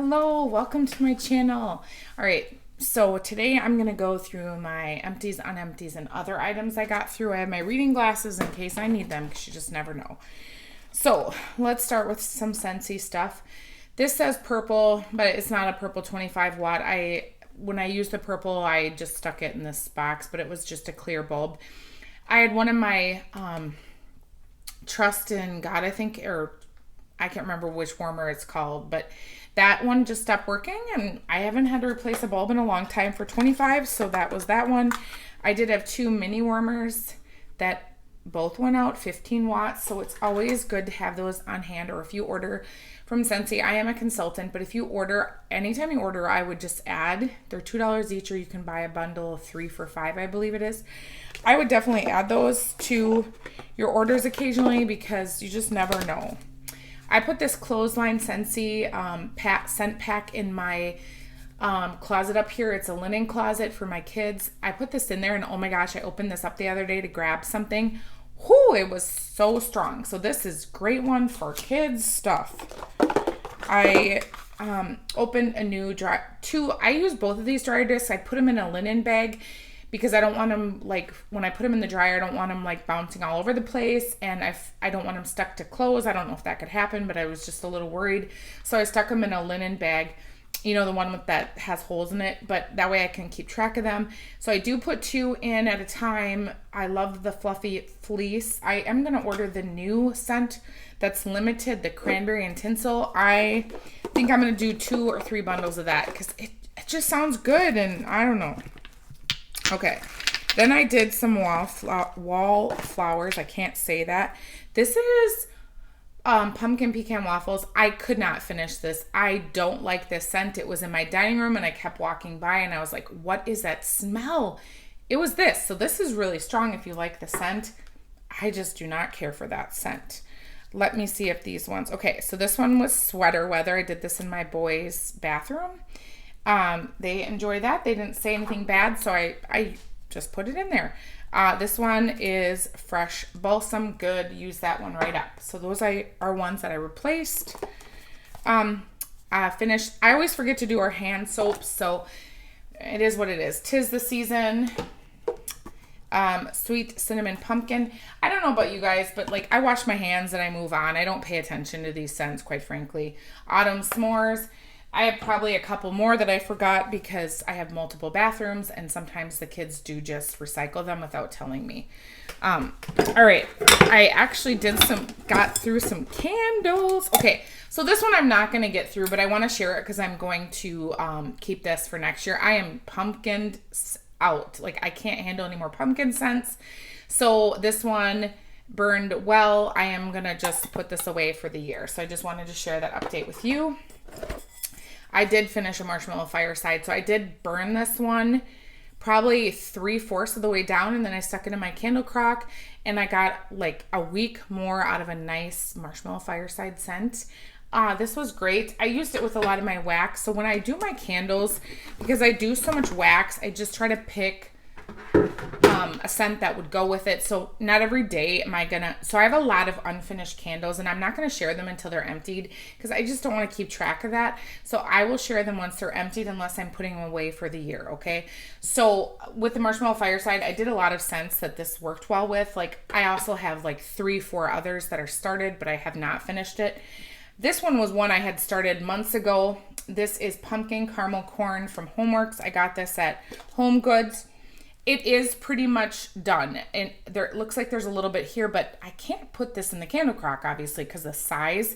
Hello, welcome to my channel. All right, so today I'm going to go through my empties, un-empties, and other items I got through. I have my reading glasses in case I need them because you just never know. So let's start with some Scentsy stuff. This says purple, but it's not a purple 25 watt. When I used the purple, I just stuck it in this box, but it was just a clear bulb. I had one of my Trust in God, I think, or I can't remember which warmer it's called, but that one just stopped working and I haven't had to replace a bulb in a long time for 25, so that was that one. I did have two mini warmers that both went out 15 watts, so it's always good to have those on hand. Or if you order from Scentsy, I am a consultant, but if you order, anytime you order, I would just add, they're $2 each, or you can buy a bundle of 3 for $5, I believe it is. I would definitely add those to your orders occasionally because you just never know. I put this clothesline Scentsy scent pack in my closet up here. It's a linen closet for my kids. I put this in there and oh my gosh, I opened this up the other day to grab something. Whoo, it was so strong. So this is great one for kids stuff. I opened a new I use both of these dryer discs. I put them in a linen bag because I don't want them, like, when I put them in the dryer, I don't want them, like, bouncing all over the place, and I don't want them stuck to clothes. I don't know if that could happen, but I was just a little worried. So I stuck them in a linen bag, you know, the one that has holes in it, but that way I can keep track of them. So I do put 2 in at a time. I love the fluffy fleece. I am going to order the new scent that's limited, the cranberry and tinsel. I think I'm going to do 2 or 3 bundles of that because it just sounds good, and I don't know. Okay, then I did some wall flowers. I can't say that. This is pumpkin pecan waffles. I could not finish this. I don't like this scent. It was in my dining room and I kept walking by and I was like, what is that smell? It was this. So this is really strong if you like the scent. I just do not care for that scent. Let me see if these ones. Okay, so this one was sweater weather. I did this in my boys' bathroom. They enjoy that. They didn't say anything bad, so I just put it in there. This one is fresh balsam. Good. Use that one right up. So those are ones that I replaced. Finished. I always forget to do our hand soaps, so it is what it is. 'Tis the season. Sweet cinnamon pumpkin. I don't know about you guys, but like I wash my hands and I move on. I don't pay attention to these scents, quite frankly. Autumn s'mores. I have probably a couple more that I forgot because I have multiple bathrooms and sometimes the kids do just recycle them without telling me. All right. I actually got through some candles. Okay. So this one I'm not going to get through, but I want to share it because I'm going to keep this for next year. I am pumpkined out. Like I can't handle any more pumpkin scents. So this one burned well. I am going to just put this away for the year. So I just wanted to share that update with you. I did finish a marshmallow fireside, so I did burn this one probably 3/4 of the way down, and then I stuck it in my candle crock, and I got like a week more out of a nice marshmallow fireside scent. This was great. I used it with a lot of my wax, so when I do my candles, because I do so much wax, I just try to pick a scent that would go with it. So not every day am I gonna, so I have a lot of unfinished candles and I'm not gonna share them until they're emptied because I just don't want to keep track of that. So I will share them once they're emptied unless I'm putting them away for the year. Okay. So with the marshmallow fireside, I did a lot of scents that this worked well with. Like I also have like 3-4 others that are started, but I have not finished it. This one was one I had started months ago. This is pumpkin caramel corn from Homeworks. I got this at Home Goods. It is pretty much done, and it looks like there's a little bit here, but I can't put this in the candle crock, obviously, because the size.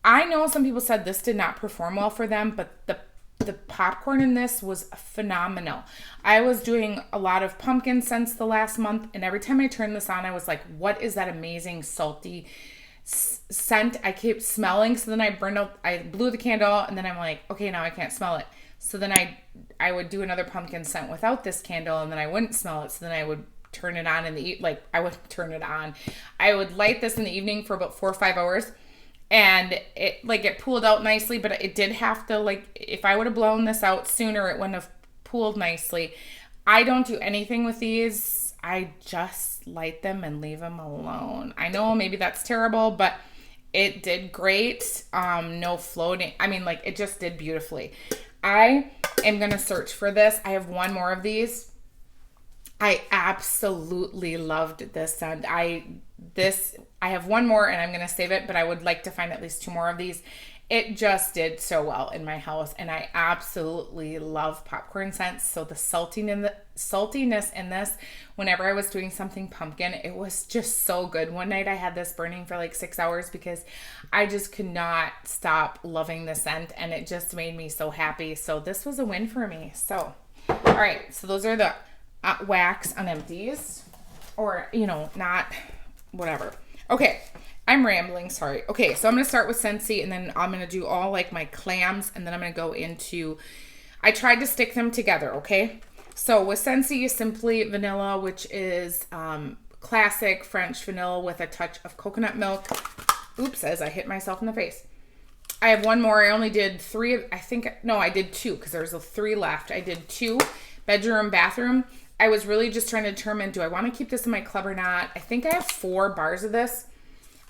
I know some people said this did not perform well for them, but the popcorn in this was phenomenal. I was doing a lot of pumpkin scents the last month, and every time I turned this on, I was like, what is that amazing salty scent I keep smelling? So then I blew the candle, and then I'm like, okay, now I can't smell it. So then I would do another pumpkin scent without this candle, and then I wouldn't smell it. So then I would turn it on I would light this in the evening for about 4 or 5 hours, and it pooled out nicely, but it did have to, like, if I would have blown this out sooner, it wouldn't have pooled nicely. I don't do anything with these. I just light them and leave them alone. I know maybe that's terrible, but It did great. No floating. I mean, like, it just did beautifully. I am going to search for this. I have one more of these. I absolutely loved this scent. I have one more and I'm going to save it, but I would like to find at least 2 more of these. It just did so well in my house, and I absolutely love popcorn scents. So the saltiness in this, whenever I was doing something pumpkin, it was just so good. One night I had this burning for like 6 hours because I just could not stop loving the scent, and it just made me so happy. So this was a win for me. So, all right. So those are the wax Un-Empties, or, you know, not whatever. Okay. I'm rambling, sorry. Okay, so I'm going to start with Scentsy, and then I'm going to do all like my clams, and then I'm going to go into, I tried to stick them together, okay? So with Scentsy, Simply Vanilla, which is classic French vanilla with a touch of coconut milk. Oops, as I hit myself in the face. I have one more. I only did 3, I did 2 because there's 3 left. I did 2, bedroom, bathroom. I was really just trying to determine, do I want to keep this in my club or not? I think I have 4 bars of this.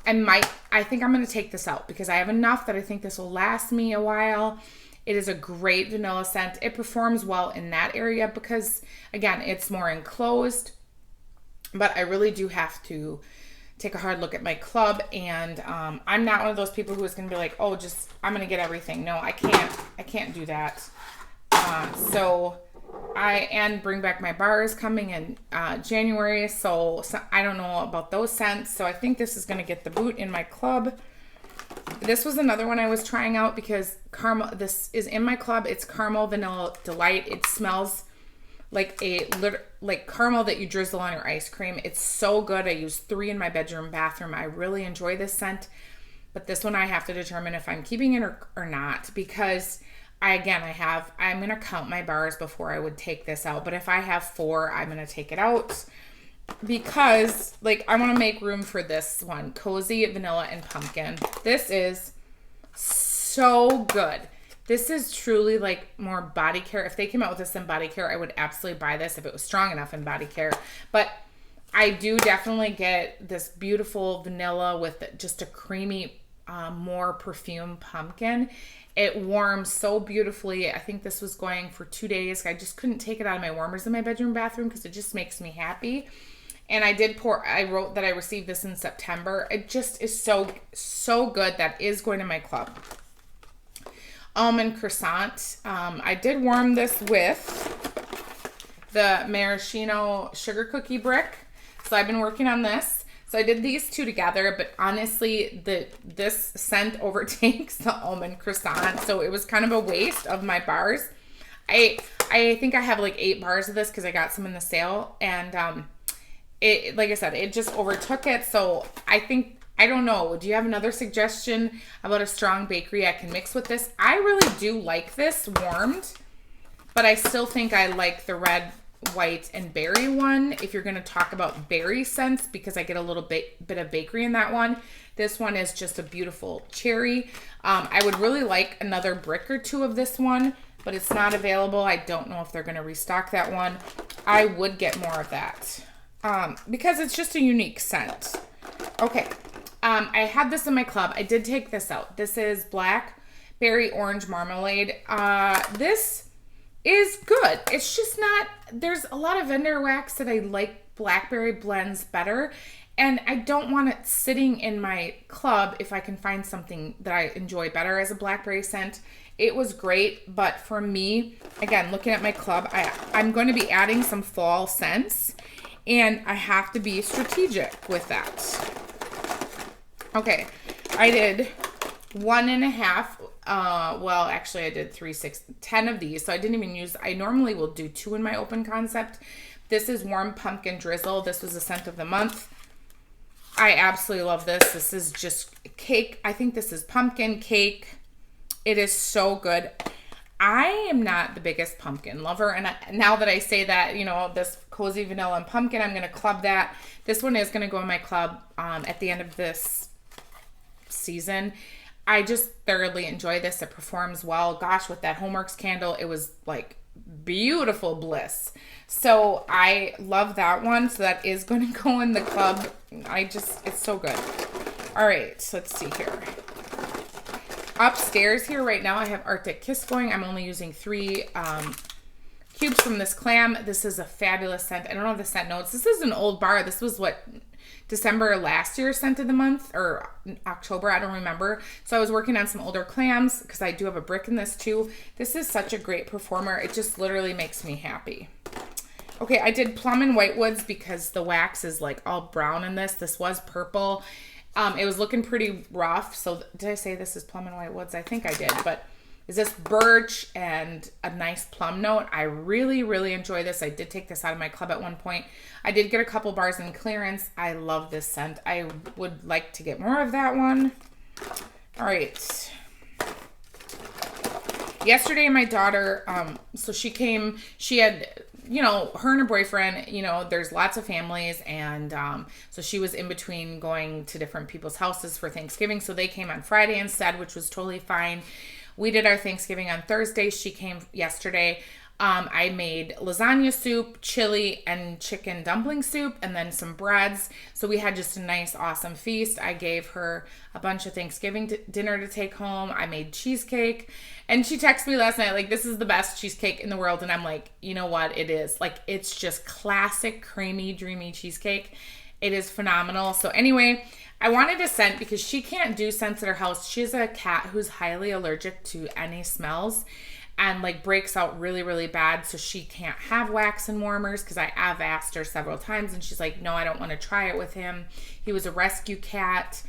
I think I'm going to take this out because I have enough that I think this will last me a while. It is a great vanilla scent. It performs well in that area because, again, it's more enclosed. But I really do have to take a hard look at my club. And I'm not one of those people who is going to be like, oh, I'm going to get everything. No, I can't do that. And Bring Back My Bar is coming in January, so I don't know about those scents, so I think this is going to get the boot in my club. This was another one I was trying out because this is in my club. It's Caramel Vanilla Delight. It smells like caramel that you drizzle on your ice cream. It's so good. I use 3 in my bedroom, bathroom. I really enjoy this scent, but this one I have to determine if I'm keeping it or not because I'm going to count my bars before I would take this out. But if I have 4, I'm going to take it out because, like, I want to make room for this one. Cozy Vanilla and Pumpkin. This is so good. This is truly, like, more body care. If they came out with this in body care, I would absolutely buy this if it was strong enough in body care. But I do definitely get this beautiful vanilla with just a creamy, more perfume pumpkin. It warms so beautifully. I think this was going for 2 days. I just couldn't take it out of my warmers in my bedroom, bathroom because it just makes me happy. And I wrote that I received this in September. It just is so good. That is going to my club. Almond Croissant. I did warm this with the maraschino sugar cookie brick. So I've been working on this. So I did these 2 together, but honestly, this scent overtakes the almond croissant. So it was kind of a waste of my bars. I think I have like 8 bars of this because I got some in the sale, and it, like I said, it just overtook it. So I don't know. Do you have another suggestion about a strong bakery I can mix with this? I really do like this warmed, but I still think I like the red, white, and berry one if you're going to talk about berry scents because I get a little bit of bakery in that one. This one is just a beautiful cherry. I would really like another brick or 2 of this one, but it's not available. I don't know if they're going to restock that one. I would get more of that because it's just a unique scent. Okay. I had this in my club. I did take this out. This is Blackberry Orange Marmalade. This is good. It's just not, there's a lot of vendor wax that I like blackberry blends better, and I don't want it sitting in my club if I can find something that I enjoy better as a blackberry scent. It was great, but for me, again, looking at my club, I'm going to be adding some fall scents, and I have to be strategic with that. Okay, I did 1.5. Well, actually I did 3, 6, 10 of these. So I didn't even use, I normally will do 2 in my open concept. This is Warm Pumpkin Drizzle. This was the scent of the month. I absolutely love this. This is just cake. I think this is pumpkin cake. It is so good. I am not the biggest pumpkin lover. And now that I say that, you know, this Cozy Vanilla and Pumpkin, I'm going to club that. This one is going to go in my club at the end of this season. I just thoroughly enjoy this. It performs well. Gosh, with that Homeworks candle, it was like beautiful bliss. So I love that one. So that is going to go in the club. It's so good. All right, so let's see here. Upstairs here right now, I have Arctic Kiss going. I'm only using 3 cubes from this clam. This is a fabulous scent. I don't have the scent notes. This is an old bar. This was what, December last year scent of the month, or October, I don't remember. So I was working on some older clams because I do have a brick in this too. This is such a great performer. It just literally makes me happy. Okay, I did Plum and Whitewoods because the wax is like all brown in this. This was purple. It was looking pretty rough. So did I say this is Plum and Whitewoods? I think I did, but is this birch and a nice plum note. I really, really enjoy this. I did take this out of my club at one point. I did get a couple bars in clearance. I love this scent. I would like to get more of that one. All right. Yesterday, my daughter, so she came, she had, you know, her and her boyfriend, you know, there's lots of families, and so she was in between going to different people's houses for Thanksgiving, so they came on Friday instead, which was totally fine. We did our Thanksgiving on Thursday. She came yesterday. I made lasagna soup, chili, and chicken dumpling soup, and then some breads. So we had just a nice, awesome feast. I gave her a bunch of Thanksgiving dinner to take home. I made cheesecake, and she texted me last night, like, this is the best cheesecake in the world. And I'm like, you know what? It is. Like, it's just classic, creamy, dreamy cheesecake. It is phenomenal. So anyway, I wanted a scent because she can't do scents at her house. She has a cat who's highly allergic to any smells and like breaks out really, really bad. So she can't have wax and warmers because I have asked her several times and she's like, no, I don't want to try it with him. He was a rescue cat.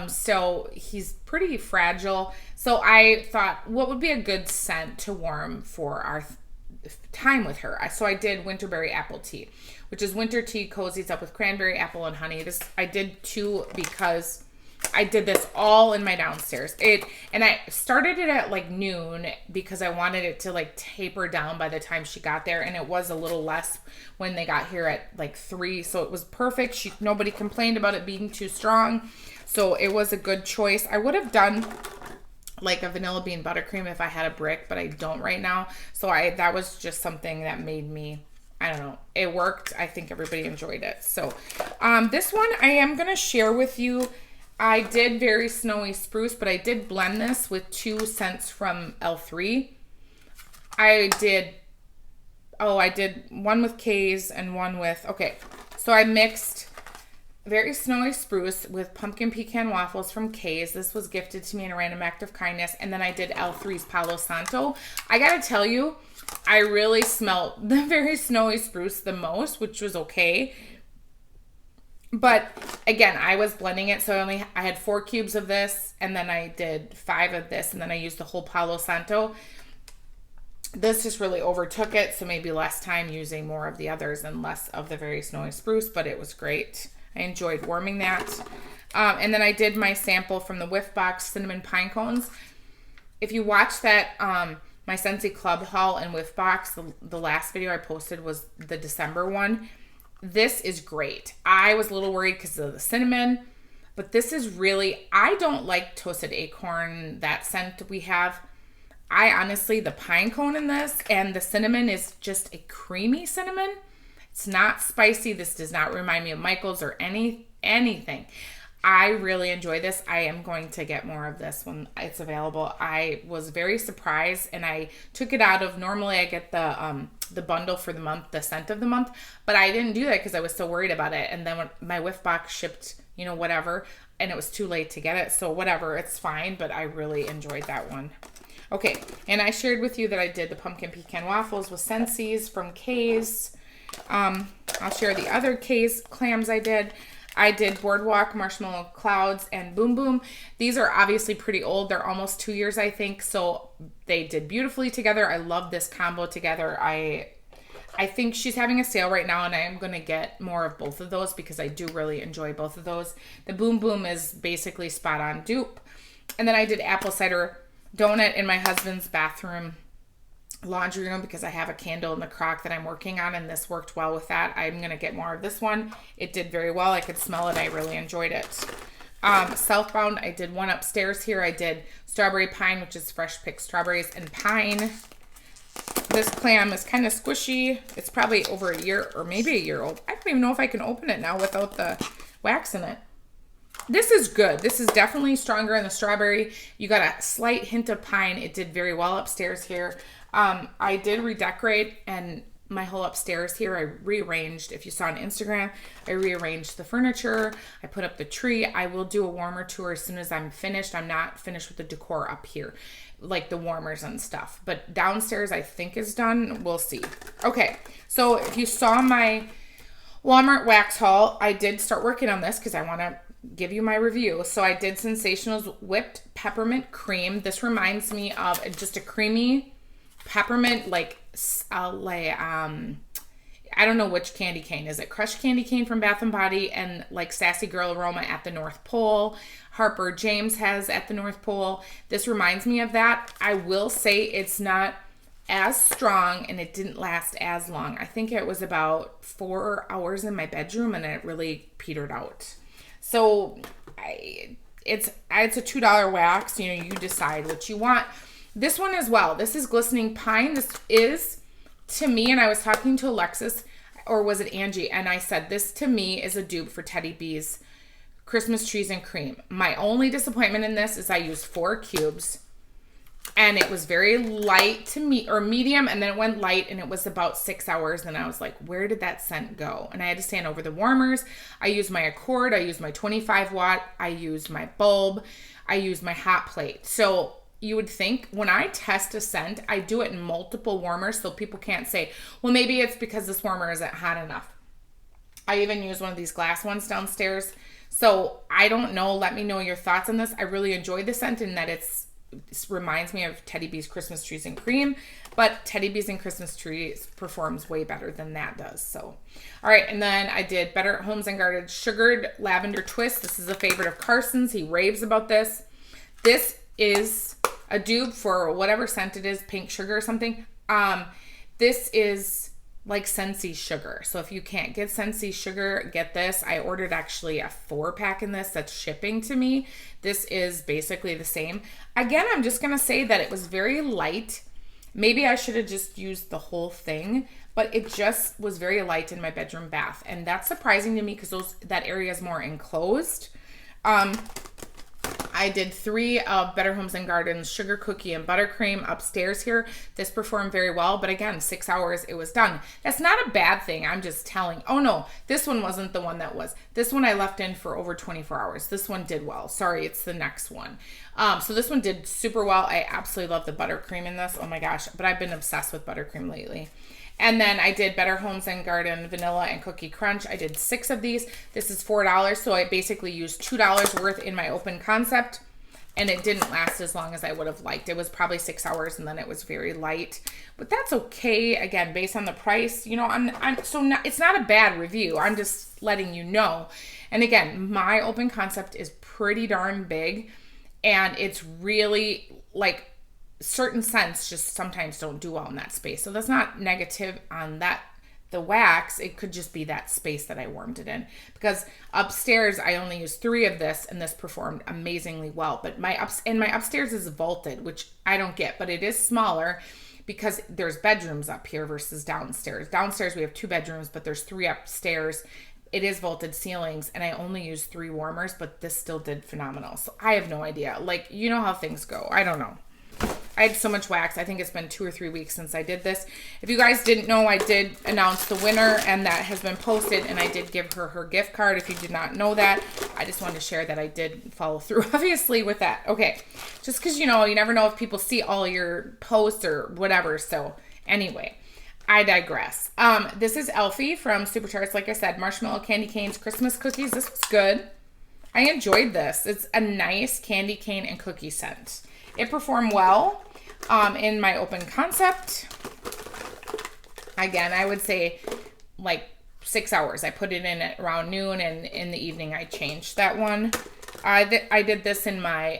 So he's pretty fragile. So I thought, what would be a good scent to warm for our time with her? So I did Winterberry Apple Tea, which is winter tea, cozies up with cranberry, apple, and honey. This I did 2 because I did this all in my downstairs. And I started it at like noon because I wanted it to like taper down by the time she got there, and it was a little less when they got here at like 3. So it was perfect. Nobody complained about it being too strong, so it was a good choice. I would have done like a vanilla bean buttercream if I had a brick, but I don't right now. So that was just something that made me, I don't know, it worked. I think everybody enjoyed it. So this one I am going to share with you. I did Very Snowy Spruce, but I did blend this with 2 scents from L3. I did one with K's and one with, okay. So I mixed Very Snowy Spruce with Pumpkin Pecan Waffles from K's. This was gifted to me in a random act of kindness. And then I did L3's Palo Santo. I got to tell you, I really smelled the Very Snowy Spruce the most, which was okay. But again, I was blending it, so I had 4 cubes of this, and then I did 5 of this, and then I used the whole Palo Santo. This just really overtook it, so maybe less time using more of the others and less of the Very Snowy Spruce, but it was great. I enjoyed warming that. And then I did my sample from the Whiff Box Cinnamon Pine Cones. If you watch that, my Scentsy Club haul and Whiff Box, the last video I posted was the December one. This is great. I was a little worried because of the cinnamon, but this is really, I don't like toasted acorn, that scent we have. I honestly, the pine cone in this and the cinnamon is just a creamy cinnamon. It's not spicy. This does not remind me of Michael's or anything. I really enjoy this. I am going to get more of this when it's available. I was very surprised, and I took it out of, normally I get the bundle for the month, the scent of the month, but I didn't do that because I was so worried about it. And then when my Whiff Box shipped, you know, whatever, and it was too late to get it. So whatever, it's fine, but I really enjoyed that one. Okay, and I shared with you that I did the Pumpkin Pecan Waffles with Scentsy's from K's. I'll share the other K's clams I did. I did Boardwalk, Marshmallow Clouds, and Boom Boom. These are obviously pretty old. They're almost 2 years, I think. So they did beautifully together. I love this combo together. I think she's having a sale right now, and I am going to get more of both of those because I do really enjoy both of those. The Boom Boom is basically spot on dupe. And then I did Apple Cider Donut in my husband's bathroom laundry room because I have a candle in the crock that I'm working on, and this worked well with that. I'm going to get more of this one. It did very well. I could smell it. I really enjoyed it. Southbound, I did one upstairs here. I did Strawberry Pine, which is fresh picked strawberries and pine. This clam is kind of squishy. It's probably over a year or maybe a year old. I don't even know if I can open it now without the wax in it. This is good. This is definitely stronger in the strawberry. You got a slight hint of pine. It did very well upstairs here. I did redecorate, and my whole upstairs here, I rearranged. If you saw on Instagram, I rearranged the furniture. I put up the tree. I will do a warmer tour as soon as I'm finished. I'm not finished with the decor up here, like the warmers and stuff. But downstairs, I think is done. We'll see. Okay, so if you saw my Walmart wax haul, I did start working on this because I want to give you my review. So I did Sensational's whipped peppermint cream. This reminds me of just a creamy peppermint, like I don't know which candy cane. Is it crushed candy cane from Bath & Body and like Sassy Girl Aroma at the North Pole? Harper James has at the North Pole. This reminds me of that. I will say it's not as strong and it didn't last as long. I think it was about 4 hours in my bedroom and it really petered out. So it's a $2 wax. You know, you decide what you want. This one as well. This is Glistening Pine. This is, to me, and I was talking to Alexis, or was it Angie, and I said, this to me is a dupe for Teddy B's Christmas Trees and Cream. My only disappointment in this is I used 4 cubes, and it was very light to me, or medium, and then it went light, and it was about 6 hours, and I was like, where did that scent go? And I had to stand over the warmers. I used my Accord. I used my 25 watt. I used my bulb. I used my hot plate. So you would think when I test a scent, I do it in multiple warmers so people can't say, well, maybe it's because this warmer isn't hot enough. I even use one of these glass ones downstairs. So I don't know. Let me know your thoughts on this. I really enjoyed the scent in that it reminds me of Teddy B's Christmas Trees and Cream, but Teddy B's and Christmas Trees performs way better than that does. So, all right. And then I did Better Homes and Gardens Sugared Lavender Twist. This is a favorite of Carson's. He raves about this. This is a dupe for whatever scent it is, pink sugar or something. This is like Scentsy sugar. So if you can't get Scentsy sugar, get this. I ordered actually a 4-pack in this that's shipping to me. This is basically the same. Again, I'm just going to say that it was very light. Maybe I should have just used the whole thing, but it just was very light in my bedroom bath. And that's surprising to me because that area is more enclosed. I did 3 of Better Homes and Gardens Sugar Cookie and Buttercream upstairs here. This performed very well, but again, 6 hours, it was done. That's not a bad thing. I'm just telling. Oh no, this one wasn't the one that was. This one I left in for over 24 hours. This one did well. Sorry, it's the next one. So this one did super well. I absolutely love the buttercream in this. Oh my gosh, but I've been obsessed with buttercream lately. And then I did Better Homes and Garden Vanilla and Cookie Crunch. I did 6 of these. This is $4, so I basically used $2 worth in my open concept, and it didn't last as long as I would have liked. It was probably 6 hours, and then it was very light. But that's okay, again, based on the price. You know, it's not a bad review. I'm just letting you know. And again, my open concept is pretty darn big, and it's really, like, certain scents just sometimes don't do well in that space. So that's not negative on that, the wax. It could just be that space that I warmed it in. Because upstairs, I only used 3 of this, and this performed amazingly well. But my upstairs is vaulted, which I don't get, but it is smaller because there's bedrooms up here versus downstairs. Downstairs, we have 2 bedrooms, but there's 3 upstairs. It is vaulted ceilings, and I only used 3 warmers, but this still did phenomenal. So I have no idea. Like, you know how things go. I don't know. I had so much wax. I think it's been 2 or 3 weeks since I did this. If you guys didn't know, I did announce the winner, and that has been posted, and I did give her gift card. If you did not know that, I just wanted to share that I did follow through, obviously, with that. Okay, just because, you know, you never know if people see all your posts or whatever. So anyway, I digress. This is Elfie from Super Tarts. Like I said, Marshmallow Candy Canes Christmas Cookies. This was good. I enjoyed this. It's a nice candy cane and cookie scent. It performed well in my open concept. Again, I would say like 6 hours. I put it in at around noon, and in the evening I changed that one. I did this in my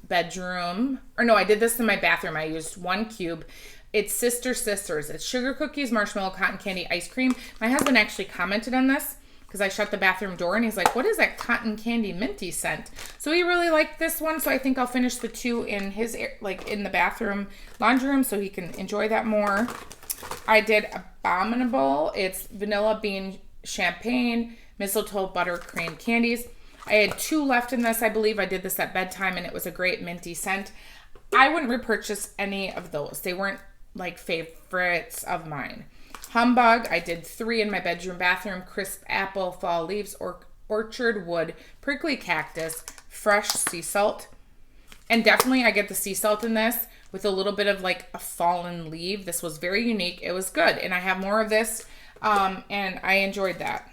bedroom. Or no, I did this in my bathroom. I used 1 cube. It's Sisters. It's sugar cookies, marshmallow, cotton candy, ice cream. My husband actually commented on this because I shut the bathroom door, and he's like, what is that cotton candy minty scent? So he really liked this one, so I think I'll finish the 2 in his, like, in the bathroom laundry room so he can enjoy that more. I did Abominable. It's vanilla bean champagne, mistletoe buttercream candies. I had 2 left in this. I believe I did this at bedtime, and it was a great minty scent. I wouldn't repurchase any of those. They weren't like favorites of mine. Humbug, I did 3 in my bedroom, bathroom. Crisp apple, fall leaves, orchard wood, prickly cactus, fresh sea salt. And definitely I get the sea salt in this with a little bit of like a fallen leaf. This was very unique. It was good. And I have more of this, and I enjoyed that.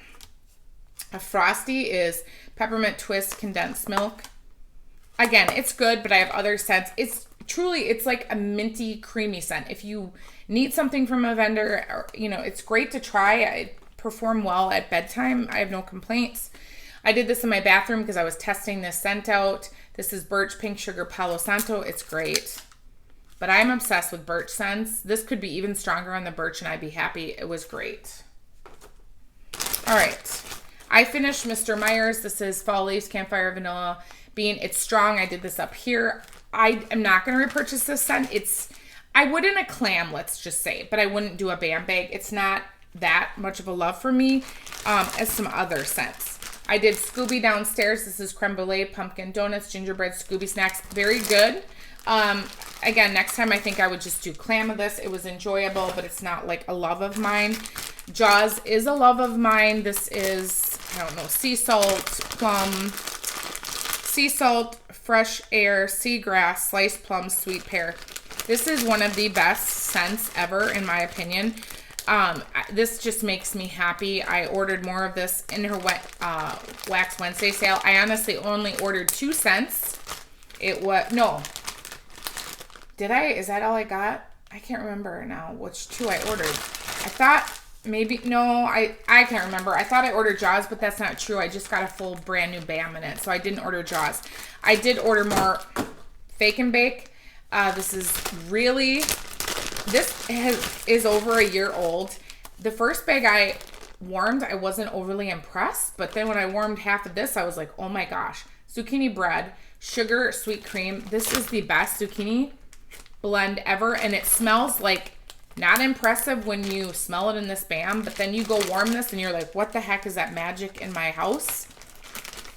A Frosty is peppermint twist condensed milk. Again, it's good, but I have other scents. It's like a minty, creamy scent. If you need something from a vendor, or, it's great to try. I perform well at bedtime. I have no complaints. I did this in my bathroom because I was testing this scent out. This is Birch Pink Sugar Palo Santo. It's great. But I'm obsessed with birch scents. This could be even stronger on the birch and I'd be happy. It was great. All right. I finished Mr. Meyer's. This is Fall Leaves Campfire Vanilla Bean. It's strong. I did this up here. I am not going to repurchase this scent. I would in a clam, let's just say, but I wouldn't do a bam bag. It's not that much of a love for me as some other scents. I did Scooby downstairs. This is creme brulee, pumpkin donuts, gingerbread Scooby snacks. Very good. Again, next time I think I would just do clam of this. It was enjoyable, but it's not like a love of mine. Jaws is a love of mine. This is, I don't know, sea salt, plum, sea salt, fresh air, seagrass, sliced plum, sweet pear. This is one of the best scents ever, in my opinion. This just makes me happy. I ordered more of this in her Wax Wednesday sale. I honestly only ordered 2 scents. No. Did I? Is that all I got? I can't remember now which 2 I ordered. I thought maybe, no, I can't remember. I thought I ordered Jaws, but that's not true. I just got a full brand new BAM in it, so I didn't order Jaws. I did order more Fake and Bake. This is over a year old. The first bag I warmed, I wasn't overly impressed, but then when I warmed half of this, I was like, oh my gosh. Zucchini bread, sugar, sweet cream. This is the best zucchini blend ever, and it smells like not impressive when you smell it in this BAM, but then you go warm this and you're like, what the heck is that magic in my house?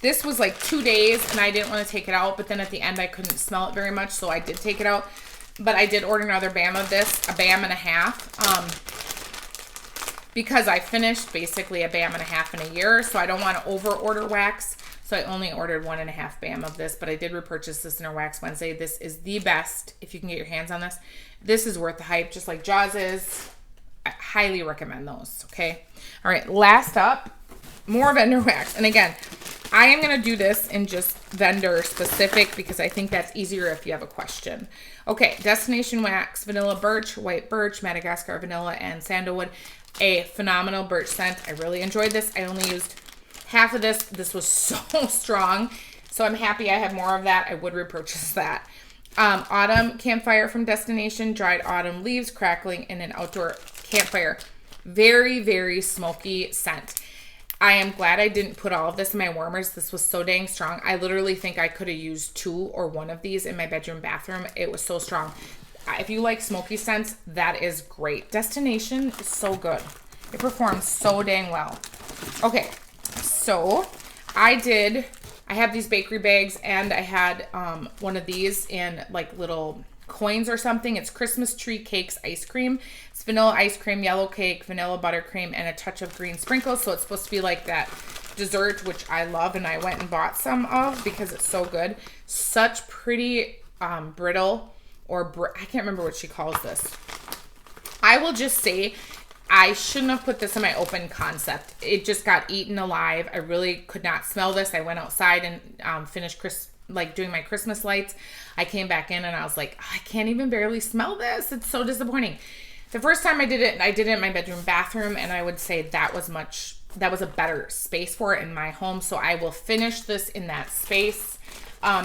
This was like 2 days and I didn't want to take it out, but then at the end I couldn't smell it very much, so I did take it out. But I did order another BAM of this, a BAM and a half, because I finished basically a BAM and a half in a year, so I don't want to over order wax. So I only ordered 1.5 BAM of this, but I did repurchase this in our Wax Wednesday. This is the best if you can get your hands on this. This is worth the hype, just like Jaws is. I highly recommend those, okay? All right, last up, more vendor wax. And again, I am going to do this in just vendor specific because I think that's easier if you have a question. Okay, Destination Wax, Vanilla Birch, White Birch, Madagascar Vanilla, and Sandalwood. A phenomenal birch scent. I really enjoyed this. I only used half of this. This was so strong. So I'm happy I have more of that. I would repurchase that. Autumn Campfire from Destination. Dried autumn leaves crackling in an outdoor campfire. Very, very smoky scent. I am glad I didn't put all of this in my warmers. This was so dang strong. I literally think I could have used 2 or 1 of these in my bedroom bathroom. It was so strong. If you like smoky scents, that is great. Destination is so good. It performs so dang well. Okay, so I have these bakery bags, and I had one of these in like little coins or something. It's Christmas Tree Cakes ice cream. It's vanilla ice cream, yellow cake, vanilla buttercream, and a touch of green sprinkles. So it's supposed to be like that dessert, which I love, and I went and bought some of because it's so good. Such pretty brittle, I can't remember what she calls this. I will just say I shouldn't have put this in my open concept. It just got eaten alive. I really could not smell this. I went outside and finished doing my Christmas lights. I came back in and I was like, I can't even barely smell this. It's so disappointing. The first time I did it in my bedroom bathroom, and I would say that was a better space for it in my home. So I will finish this in that space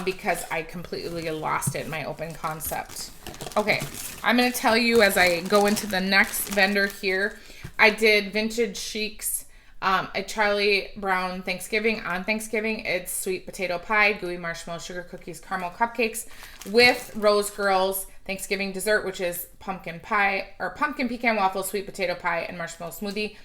because I completely lost it in my open concept. Okay, I'm going to tell you as I go into the next vendor here. I did Vintage Chics, a Charlie Brown Thanksgiving. On Thanksgiving, it's sweet potato pie, gooey marshmallow sugar cookies, caramel cupcakes with Rose Girls Thanksgiving dessert, which is pumpkin pie or pumpkin pecan waffle, sweet potato pie, and marshmallow smoothie.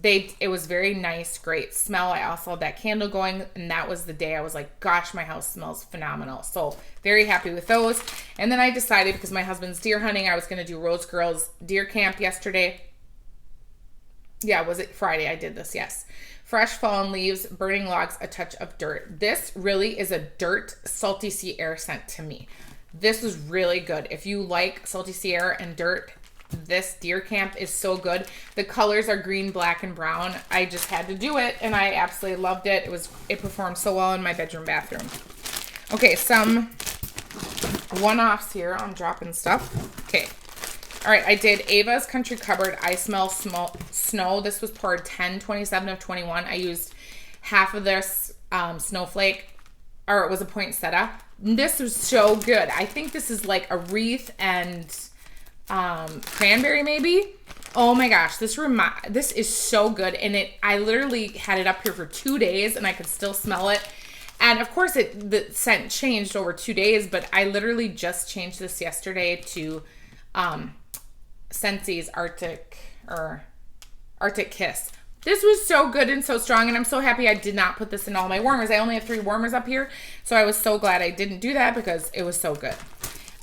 it was very nice, great smell. I also had that candle going, and that was the day I was like, gosh, my house smells phenomenal. So very happy with those. And then I decided, because my husband's deer hunting, I was going to do Rose Girls deer camp yesterday. Yeah, was it Friday? I did this, yes. Fresh fallen leaves, burning logs, a touch of dirt. This really is a dirt salty sea air scent to me. This was really good. If you like salty sea air and dirt, this deer camp is so good. The colors are green, black, and brown. I just had to do it, and I absolutely loved it. It performed so well in my bedroom bathroom. Okay, some one-offs here. I'm dropping stuff. Okay. All right, I did Ava's Country Cupboard I Smell Snow. This was poured 10/27 of 21. I used half of this snowflake, or it was a poinsettia. This was so good. I think this is like a wreath and cranberry maybe. Oh my gosh, this is so good. And I literally had it up here for 2 days and I could still smell it. And of course the scent changed over 2 days, but I literally just changed this yesterday to Scentsy's Arctic Kiss. This was so good and so strong, and I'm so happy I did not put this in all my warmers. I only have 3 warmers up here, so I was so glad I didn't do that because it was so good.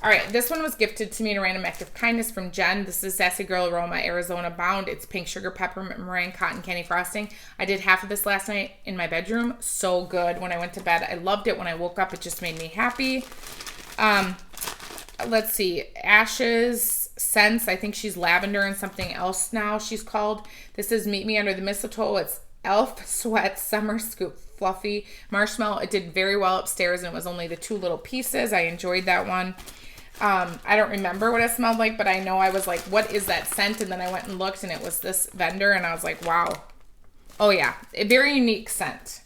All right, this one was gifted to me in a random act of kindness from Jen. This is Sassy Girl Aroma Arizona Bound. It's pink sugar, peppermint, meringue, cotton candy frosting. I did half of this last night in my bedroom. So good. When I went to bed, I loved it. When I woke up, it just made me happy. Let's see. Ashes Scents. I think she's lavender and something else now she's called. This is Meet Me Under the Mistletoe. It's Elf Sweat Summer Scoop Fluffy Marshmallow. It did very well upstairs, and it was only the 2 little pieces. I enjoyed that one. I don't remember what it smelled like, but I know I was like, what is that scent? And then I went and looked, and it was this vendor, and I was like, wow. Oh, yeah. A very unique scent.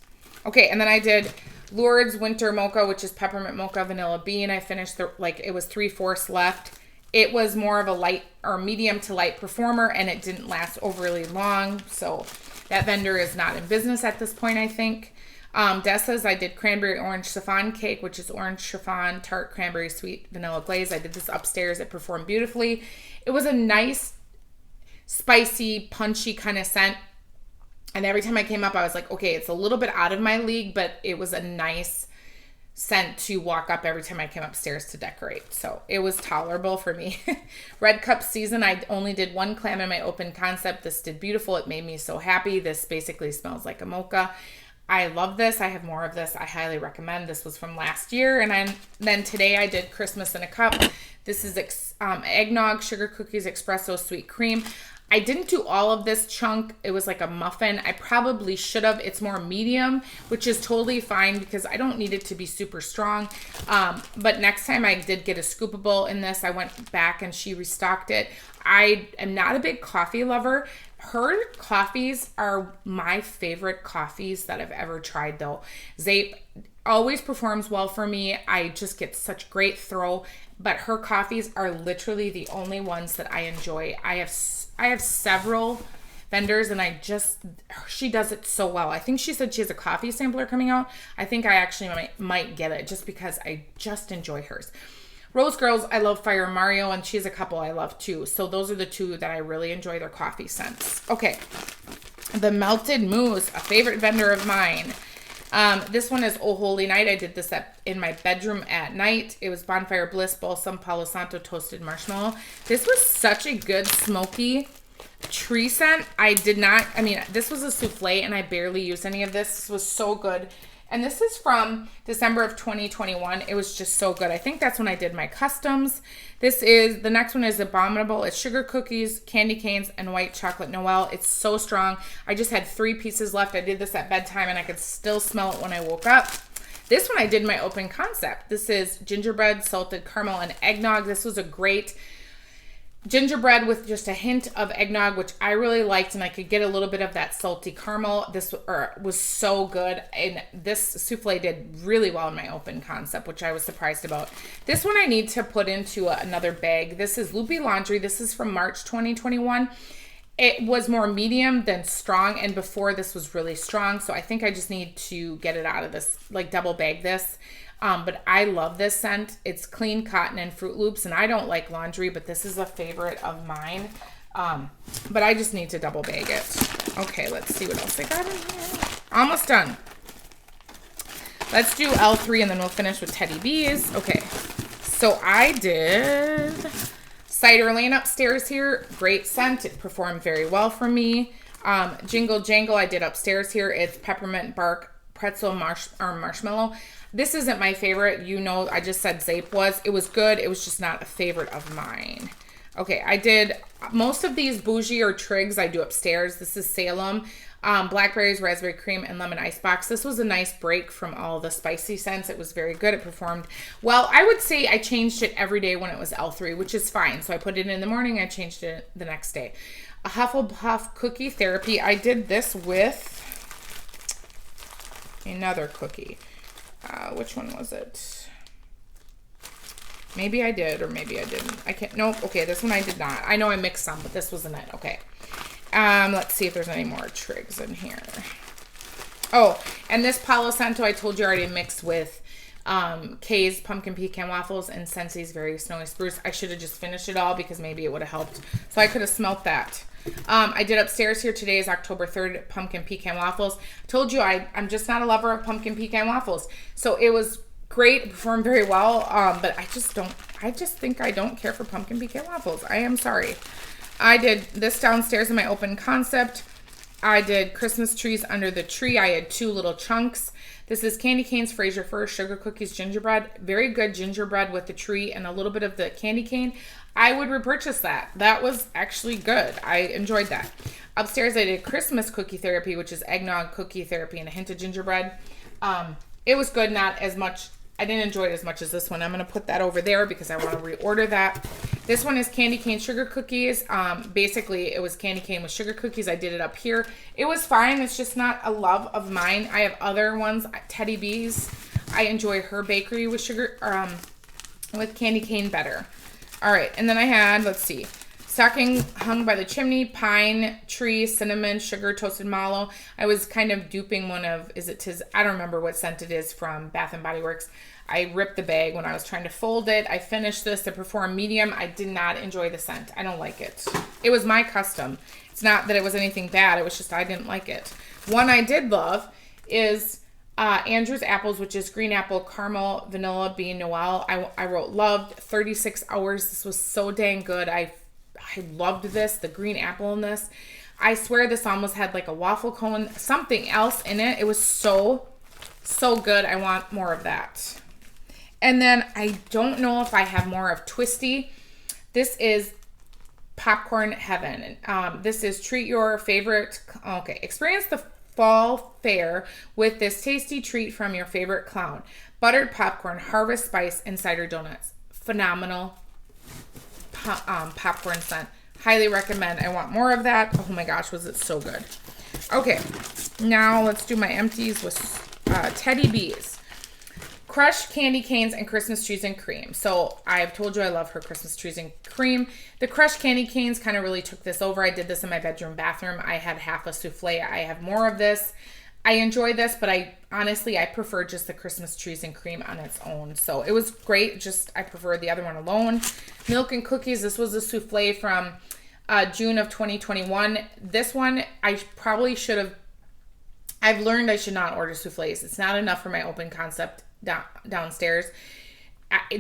Okay, and then I did Lourdes Winter Mocha, which is peppermint mocha, vanilla bean. I finished, it was 3/4 left. It was more of a light or medium to light performer, and it didn't last overly long, so that vendor is not in business at this point, I think. Dessa's, I did cranberry orange chiffon cake, which is orange chiffon, tart cranberry sweet vanilla glaze. I did this upstairs. It performed beautifully. It was a nice, spicy, punchy kind of scent. And every time I came up, I was like, okay, it's a little bit out of my league, but it was a nice scent to walk up every time I came upstairs to decorate. So it was tolerable for me. Red Cup Season, I only did 1 clam in my open concept. This did beautiful. It made me so happy. This basically smells like a mocha. I love this. I have more of this. I highly recommend. This was from last year. And then today I did Christmas in a Cup. This is eggnog, sugar cookies, espresso, sweet cream. I didn't do all of this chunk. It was like a muffin. I probably should have. It's more medium, which is totally fine because I don't need it to be super strong. But next time I did get a scoopable in this. I went back and she restocked it. I am not a big coffee lover. Her coffees are my favorite coffees that I've ever tried though. Zape always performs well for me. I just get such great throw, but her coffees are literally the only ones that I enjoy. I have several vendors and she does it so well. I think she said she has a coffee sampler coming out. I think I actually might get it just because I just enjoy hers. Rose Girls, I love Fire Mario, and she has a couple I love too. So those are the 2 that I really enjoy their coffee scents. Okay, the Melted Mousse, a favorite vendor of mine. This one is Oh Holy Night. I did this in my bedroom at night. It was Bonfire Bliss, Balsam, Palo Santo, Toasted Marshmallow. This was such a good smoky tree scent. This was a souffle, and I barely used any of this. This was so good. And this is from December of 2021. It was just so good. I think that's when I did my customs. The next one is Abominable. It's sugar cookies, candy canes, and white chocolate Noel. It's so strong. I just had 3 pieces left. I did this at bedtime, and I could still smell it when I woke up. This one I did my open concept. This is gingerbread, salted caramel, and eggnog. This was a great gingerbread with just a hint of eggnog, which I really liked, and I could get a little bit of that salty caramel. This was so good, and this souffle did really well in my open concept, which I was surprised about. This one I need to put into another bag. This is Loopy Laundry. This is from March 2021. It was more medium than strong, and before this was really strong, so I think I just need to get it out of this, like double bag this. But I love this scent. It's clean cotton and Fruit Loops, and I don't like laundry, but this is a favorite of mine. But I just need to double bag it. Okay, let's see what else I got in here. Almost done. Let's do L3 and then we'll finish with Teddy Bees. Okay, so I did Cider Lane upstairs here. Great scent. It performed very well for me. Jingle Jangle I did upstairs here. It's peppermint bark pretzel marshmallow. This isn't my favorite. You know, I just said Zape was. It was good. It was just not a favorite of mine. Okay, I did most of these bougie or trigs I do upstairs. This is Salem. Blackberries, raspberry cream, and lemon icebox. This was a nice break from all the spicy scents. It was very good. It performed well. I would say I changed it every day when it was L3, which is fine. So I put it in the morning. I changed it the next day. A Hufflepuff cookie therapy. I did this with another cookie. Which one was it? Maybe I did or maybe I didn't. I can't. Nope. Okay, this one I did not. I know I mixed some, but this wasn't it. Okay. Let's see if there's any more trigs in here. Oh, and this Palo Santo I told you already mixed with Kay's pumpkin pecan waffles and Scentsy's very snowy spruce. I should have just finished it all because maybe it would have helped. So I could have smelt that. I did upstairs here. Today is October 3rd, pumpkin pecan waffles. I told you I'm just not a lover of pumpkin pecan waffles. So it was great. It performed very well. But I just think I don't care for pumpkin pecan waffles. I am sorry. I did this downstairs in my open concept. I did Christmas trees under the tree. I had 2 little chunks. This is Candy Cane's Fraser Fir Sugar Cookies Gingerbread. Very good gingerbread with the tree and a little bit of the candy cane. I would repurchase that. That was actually good. I enjoyed that. Upstairs, I did Christmas Cookie Therapy, which is eggnog cookie therapy and a hint of gingerbread. It was good, not as much. I didn't enjoy it as much as this one. I'm going to put that over there because I want to reorder that. This one is Candy Cane Sugar Cookies. Basically, it was candy cane with sugar cookies. I did it up here. It was fine. It's just not a love of mine. I have other ones. Teddy Bees. I enjoy her bakery with sugar, with candy cane better. All right. And then I had, let's see, Stocking Hung by the Chimney, Pine Tree, Cinnamon, Sugar, Toasted Mallow. I was kind of duping one of, I don't remember what scent it is from Bath & Body Works. I ripped the bag when I was trying to fold it. I finished this to perform medium. I did not enjoy the scent. I don't like it. It was my custom. It's not that it was anything bad. It was just I didn't like it. One I did love is Andrew's Apples, which is green apple, caramel, vanilla, bean, Noel. I wrote loved 36 hours. This was so dang good. I loved this, the green apple in this. I swear this almost had like a waffle cone, something else in it. It was so good. I want more of that. And then I don't know if I have more of Twisty. This is Popcorn Heaven. This is treat your favorite. Okay, experience the fall fair with this tasty treat from your favorite clown. Buttered popcorn, harvest spice, and cider donuts. Phenomenal popcorn scent. Highly recommend. I want more of that. Oh my gosh, was it so good. Okay, now let's do my empties with Teddy Bees. Crushed candy canes and Christmas trees and cream. So I've told you I love her Christmas trees and cream. The crushed candy canes kind of really took this over. I did this in my bathroom. I had half a souffle. I have more of this. I enjoy this, but I prefer just the Christmas trees and cream on its own. So it was great. Just I prefer the other one alone. Milk and cookies. This was a souffle from June of 2021. This one I probably should have. I've learned I should not order souffles. It's not enough for my open concept downstairs.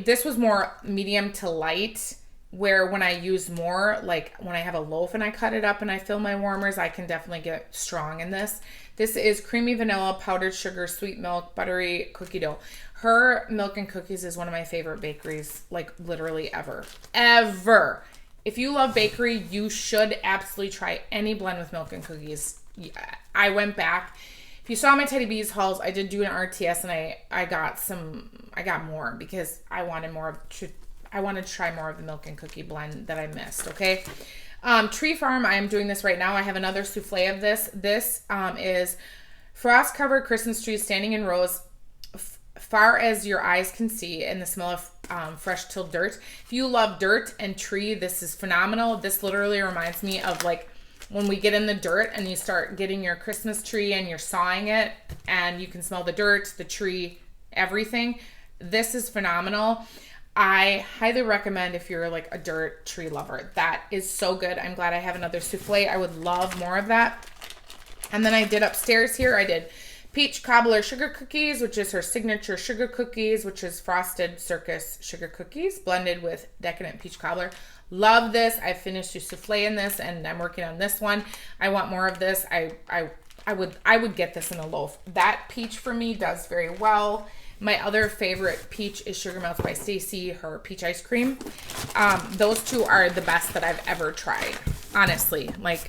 This was more medium to light, where when I use more, like when I have a loaf and I cut it up and I fill my warmers, I can definitely get strong in this. This is creamy vanilla, powdered sugar, sweet milk, buttery cookie dough. Her Milk and Cookies is one of my favorite bakeries, like literally ever. If you love bakery, you should absolutely try any blend with Milk and Cookies. I went back. If you saw my Teddy Bees hauls, I did do an RTS and I got more because I wanted to try more of the Milk and Cookie blend that I missed, okay? Tree Farm, I am doing this right now. I have another souffle of this. This is frost-covered Christmas trees standing in rows far as your eyes can see, and the smell of fresh tilled dirt. If you love dirt and tree, this is phenomenal. This literally reminds me of like when we get in the dirt and you start getting your Christmas tree and you're sawing it and you can smell the dirt, the tree, everything. This is phenomenal. I highly recommend if you're like a dirt tree lover. That is so good. I'm glad I have another souffle. I would love more of that. And then I did upstairs here, I did peach cobbler sugar cookies, which is her signature sugar cookies, which is frosted circus sugar cookies blended with decadent peach cobbler. Love this. I finished a souffle in this, and I'm working on this one. I want more of this. I would get this in a loaf. That peach for me does very well. My other favorite peach is Sugar Melts by Stacy, her peach ice cream. Those two are the best that I've ever tried, honestly. Like,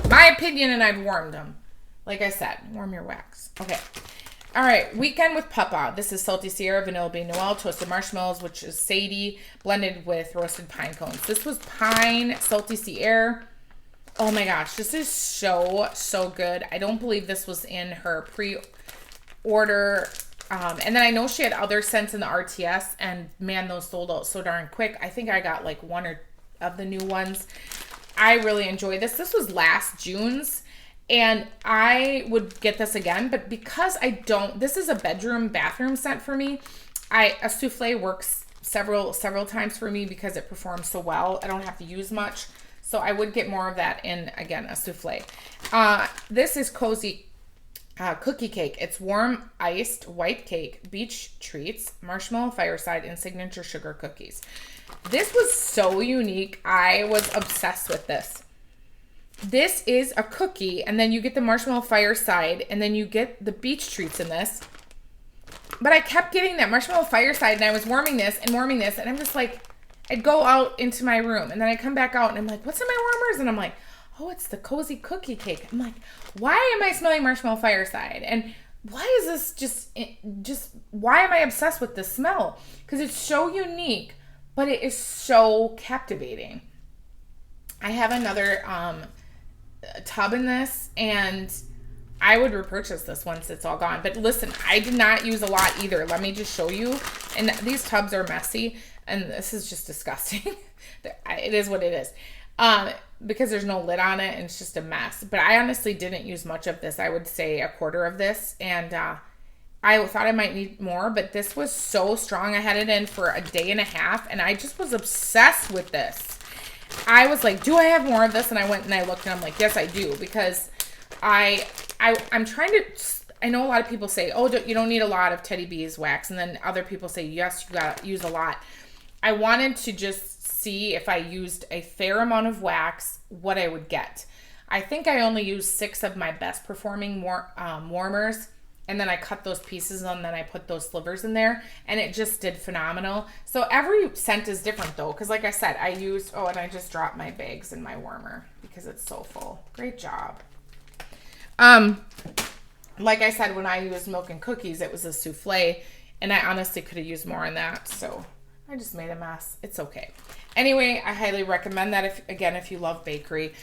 my opinion, and I've warmed them. Like I said, warm your wax. Okay. All right, Weekend with Papa. This is Salty Sierra, Vanilla Bean Noel, Toasted Marshmallows, which is Sadie, blended with roasted pine cones. This was Pine Salty Sierra. Oh my gosh, this is so good. I don't believe this was in her pre-order. And then I know she had other scents in the RTS, and man, those sold out so darn quick. I think I got like one or of the new ones. I really enjoy this. This was last June's, and I would get this again, but because this is a bathroom scent for me. A souffle works several times for me because it performs so well. I don't have to use much. So I would get more of that in, again, a souffle. This is Cozy Cookie Cake. It's warm, iced, white cake, beach treats, marshmallow fireside, and signature sugar cookies. This was so unique. I was obsessed with this. This is a cookie, and then you get the marshmallow fireside, and then you get the beach treats in this. But I kept getting that marshmallow fireside, and I was warming this, and I'm just like, I'd go out into my room, and then I'd come back out, and I'm like, what's in my warmers? And I'm like, oh, it's the Cozy Cookie Cake. I'm like, why am I smelling marshmallow fireside? And why is this just why am I obsessed with this smell? Because it's so unique, but it is so captivating. I have another tub in this, and I would repurchase this once it's all gone. But listen, I did not use a lot either. Let me just show you. And these tubs are messy, and this is just disgusting. It is what it is. Because there's no lid on it, and it's just a mess. But I honestly didn't use much of this. I would say a quarter of this, and I thought I might need more, but this was so strong. I had it in for a day and a half, and I just was obsessed with this. I was like, do I have more of this? And I went and I looked, and I'm like, yes, I do, because I'm trying to. I know a lot of people say, oh, you don't need a lot of Teddy B's wax, and then other people say, yes, you gotta use a lot. I wanted to just see if I used a fair amount of wax, what I would get. I think I only used 6 of my best performing warmers, and then I cut those pieces and then I put those slivers in there, and it just did phenomenal. So every scent is different though, because like I said, and I just dropped my bags in my warmer because it's so full. Great job. Like I said, when I used milk and cookies, it was a souffle, and I honestly could have used more in that, so I just made a mess. It's okay. Anyway, I highly recommend that if you love bakery.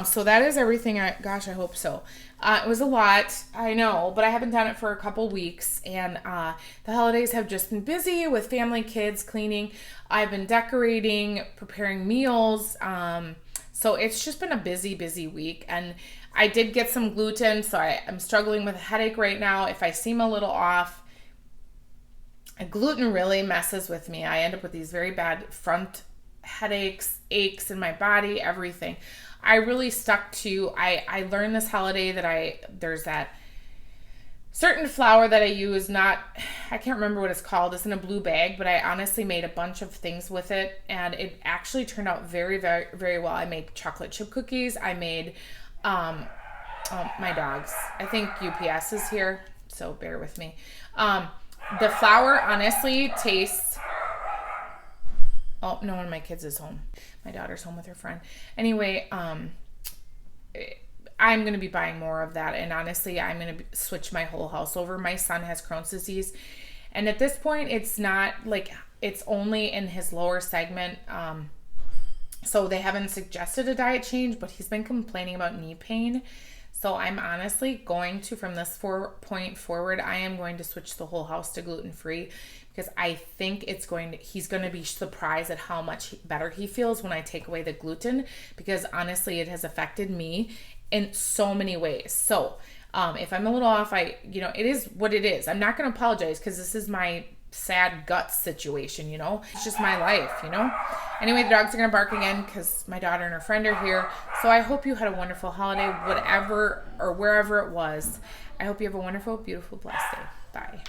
So that is everything. I hope so. It was a lot, I know, but I haven't done it for a couple weeks, and the holidays have just been busy with family, kids, cleaning. I've been decorating, preparing meals. So it's just been a busy week, and I did get some gluten, so I'm struggling with a headache right now. If I seem a little off, gluten really messes with me. I end up with these very bad front headaches, aches in my body, everything. I really stuck to, I learned this holiday that there's that certain flour that I use, I can't remember what it's called. It's in a blue bag, but I honestly made a bunch of things with it, and it actually turned out very, very, very well. I made chocolate chip cookies. I made, my dogs. I think UPS is here, so bear with me. The flour honestly tastes. Oh, no one of my kids is home. My daughter's home with her friend. Anyway, I'm going to be buying more of that. And honestly, I'm going to switch my whole house over. My son has Crohn's disease. And at this point, it's not like it's only in his lower segment. So they haven't suggested a diet change, but he's been complaining about knee pain. So I'm honestly going to, from this point forward, I am going to switch the whole house to gluten-free, because I think he's going to be surprised at how much better he feels when I take away the gluten, because honestly, it has affected me in so many ways. So if I'm a little off, it is what it is. I'm not going to apologize, because this is my sad guts situation, you know? It's just my life, you know? Anyway, the dogs are going to bark again because my daughter and her friend are here. So I hope you had a wonderful holiday, whatever or wherever it was. I hope you have a wonderful, beautiful, blessed day. Bye.